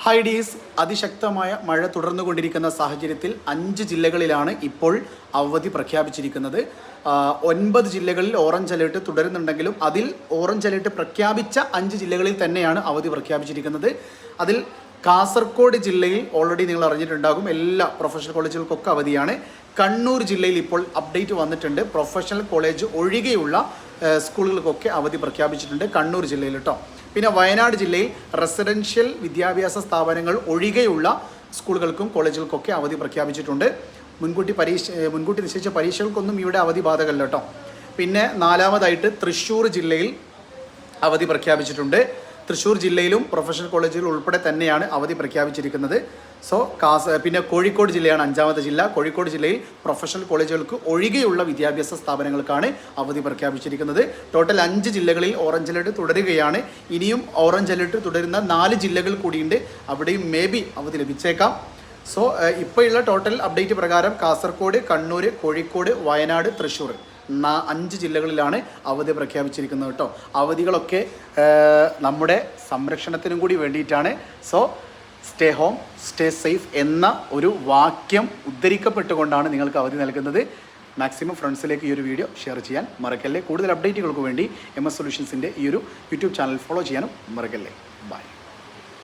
High ഡീസ് അതിശക്തമായ മഴ തുടർന്നുകൊണ്ടിരിക്കുന്ന സാഹചര്യത്തിൽ 5 ജില്ലകളിലാണ് ഇപ്പോൾ അവധി പ്രഖ്യാപിച്ചിരിക്കുന്നത്. 9 ജില്ലകളിൽ ഓറഞ്ച് അലേർട്ട് തുടരുന്നുണ്ടെങ്കിലും അതിൽ ഓറഞ്ച് അലേർട്ട് പ്രഖ്യാപിച്ച 5 ജില്ലകളിൽ തന്നെയാണ് അവധി പ്രഖ്യാപിച്ചിരിക്കുന്നത്. അതിൽ കാസർഗോഡ് ജില്ലയിൽ ഓൾറെഡി നിങ്ങൾ അറിഞ്ഞിട്ടുണ്ടാകും, എല്ലാ പ്രൊഫഷണൽ കോളേജുകൾക്കൊക്കെ അവധിയാണ്. കണ്ണൂർ ജില്ലയിൽ ഇപ്പോൾ അപ്ഡേറ്റ് വന്നിട്ടുണ്ട്, പ്രൊഫഷണൽ കോളേജ് ഒഴികെയുള്ള സ്കൂളുകൾക്കൊക്കെ അവധി പ്രഖ്യാപിച്ചിട്ടുണ്ട് കണ്ണൂർ ജില്ലയിൽ കേട്ടോ. പിന്നെ വയനാട് ജില്ലയിൽ റെസിഡൻഷ്യൽ വിദ്യാഭ്യാസ സ്ഥാപനങ്ങൾ ഒഴികെയുള്ള സ്കൂളുകൾക്കും കോളേജുകൾക്കൊക്കെ അവധി പ്രഖ്യാപിച്ചിട്ടുണ്ട്. മുൻകൂട്ടി നിശ്ചയിച്ച പരീക്ഷകൾക്കൊന്നും ഇവിടെ അവധി ബാധകമല്ല കേട്ടോ. പിന്നെ 4ാമതായിട്ട് തൃശ്ശൂർ ജില്ലയിൽ അവധി പ്രഖ്യാപിച്ചിട്ടുണ്ട്. തൃശ്ശൂർ ജില്ലയിലും പ്രൊഫഷണൽ കോളേജുകൾ ഉൾപ്പെടെ തന്നെയാണ് അവധി പ്രഖ്യാപിച്ചിരിക്കുന്നത്. പിന്നെ കോഴിക്കോട് ജില്ലയാണ് 5ാമത്തെ ജില്ല. കോഴിക്കോട് ജില്ലയിൽ പ്രൊഫഷണൽ കോളേജുകൾക്ക് ഒഴികെയുള്ള വിദ്യാഭ്യാസ സ്ഥാപനങ്ങൾക്കാണ് അവധി പ്രഖ്യാപിച്ചിരിക്കുന്നത്. ടോട്ടൽ 5 ജില്ലകളിൽ ഓറഞ്ച് അലേർട്ട് തുടരുകയാണ്. ഇനിയും ഓറഞ്ച് അലേർട്ട് തുടരുന്ന 4 ജില്ലകൾ കൂടിയുണ്ട്, അവിടെയും മേ ബി അവധി ലഭിച്ചേക്കാം. ഇപ്പോഴുള്ള ടോട്ടൽ അപ്ഡേറ്റ് പ്രകാരം കാസർഗോഡ്, കണ്ണൂർ, കോഴിക്കോട്, വയനാട്, തൃശ്ശൂർ 5 ജില്ലകളിലാണ് അവധി പ്രഖ്യാപിച്ചിരിക്കുന്നത് കേട്ടോ. അവധികളൊക്കെ നമ്മുടെ സംരക്ഷണത്തിനും കൂടി വേണ്ടിയിട്ടാണ്. സ്റ്റേ ഹോം സ്റ്റേ സേഫ് എന്ന ഒരു വാക്യം ഉദ്ധരിക്കപ്പെട്ടുകൊണ്ടാണ് നിങ്ങൾക്ക് അവധി നൽകുന്നത്. മാക്സിമം ഫ്രണ്ട്സിലേക്ക് ഈ ഒരു വീഡിയോ ഷെയർ ചെയ്യാൻ മറക്കല്ലേ. കൂടുതൽ അപ്ഡേറ്റുകൾക്ക് വേണ്ടി MS സൊല്യൂഷൻസിൻ്റെ ഈ ഒരു യൂട്യൂബ് ചാനൽ ഫോളോ ചെയ്യാനും മറക്കല്ലേ. ബൈ.